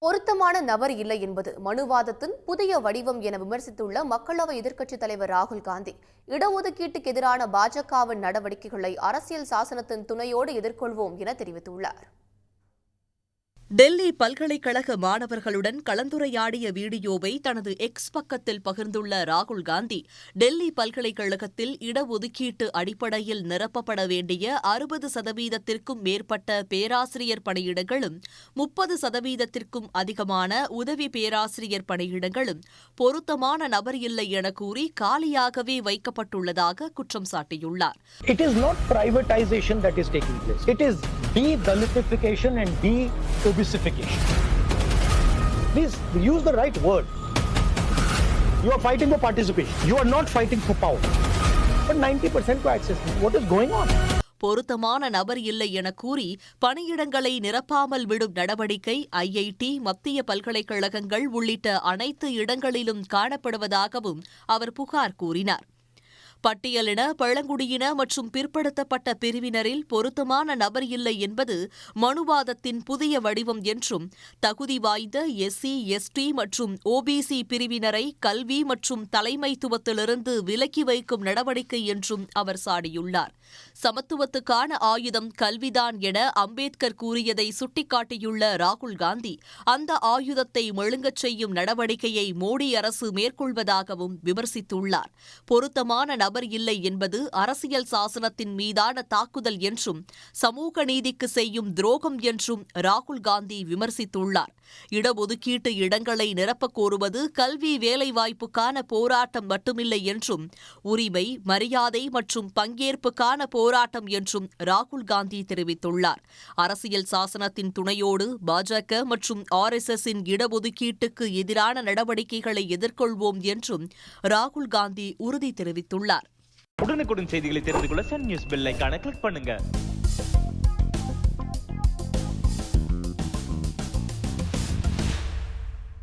பொருத்தமான நபர் இல்லை என்பது மனுவாதத்தின் புதிய வடிவம் என விமர்சித்துள்ள மக்களவை எதிர்க்கட்சித் தலைவர் ராகுல் காந்தி இடஒதுக்கீட்டுக்கு எதிரான பாஜகவின் நடவடிக்கைகளை அரசியல் சாசனத்தின் துணையோடு எதிர்கொள்வோம் என தெரிவித்துள்ளார். டெல்லி பல்கலைக்கழக மாணவர்களுடன் கலந்துரையாடிய வீடியோவை தனது எக்ஸ் பக்கத்தில் பகிர்ந்துள்ள ராகுல் காந்தி, டெல்லி பல்கலைக்கழகத்தில் இடஒதுக்கீட்டு அடிப்படையில் நிரப்பப்பட வேண்டிய 60% மேற்பட்ட பேராசிரியர் பணியிடங்களும் 30% அதிகமான உதவி பேராசிரியர் பணியிடங்களும் பொருத்தமான நபர் இல்லை என கூறி காலியாகவே வைக்கப்பட்டுள்ளதாக குற்றம் சாட்டியுள்ளார். It is not privatization that is taking place. It is de-Dalitification and de-obesification. Please use the right word. You are fighting for participation. You are not fighting for power. But 90% to access. What is going on? பொருத்தமான நபர் இல்லை என கூறி பணியிடங்களை நிரப்பாமல் விடும் நடவடிக்கை IIT, மத்திய பல்கலைக்கழகங்கள் உள்ளிட்ட அனைத்து இடங்களிலும் காணப்படுவதாகவும் அவர் புகார் கூறினார். பட்டியலின, பழங்குடியின மற்றும் பிற்படுத்தப்பட்ட பிரிவினரில் பொருத்தமான நபர் இல்லை என்பது மனுவாதத்தின் புதிய வடிவம் என்றும், தகுதி வாய்ந்த எஸ்சி, எஸ்டி மற்றும் ஓபிசி பிரிவினரை கல்வி மற்றும் தலைமைத்துவத்திலிருந்து விலக்கி வைக்கும் நடவடிக்கை என்றும் அவர் சாடியுள்ளார். சமத்துவத்துக்கான ஆயுதம் கல்விதான் என அம்பேத்கர் கூறியதை சுட்டிக்காட்டியுள்ள ராகுல் காந்தி, அந்த ஆயுதத்தை மெழுங்கச் செய்யும் நடவடிக்கையை மோடி அரசு மேற்கொள்வதாகவும் விமர்சித்துள்ளார். பொருத்தமான நபர் இல்லை என்பது அரசியல் சாசனத்தின் மீதான தாக்குதல் என்றும், சமூக நீதிக்கு செய்யும் துரோகம் என்றும் ராகுல் காந்தி விமர்சித்துள்ளார். இடஒதுக்கீட்டு இடங்களை நிரப்பக் கோருவது கல்வி வேலைவாய்ப்புக்கான போராட்டம் மட்டுமில்லை என்றும், உரிமை, மரியாதை மற்றும் பங்கேற்புக்கான போராட்டம் என்றும் ராகுல் காந்தி தெரிவித்துள்ளார். அரசியல் சாசனத்தின் துணையோடு பாஜக மற்றும் RSSஇன் இடஒதுக்கீட்டுக்கு எதிரான நடவடிக்கைகளை எதிர்கொள்வோம் என்றும் ராகுல் காந்தி உறுதி தெரிவித்துள்ளார். உடனுக்குடன் செய்திகளை தெரிந்து கொள்ள சன் நியூஸ் பெல் ஐகானை கிளிக் பண்ணுங்க.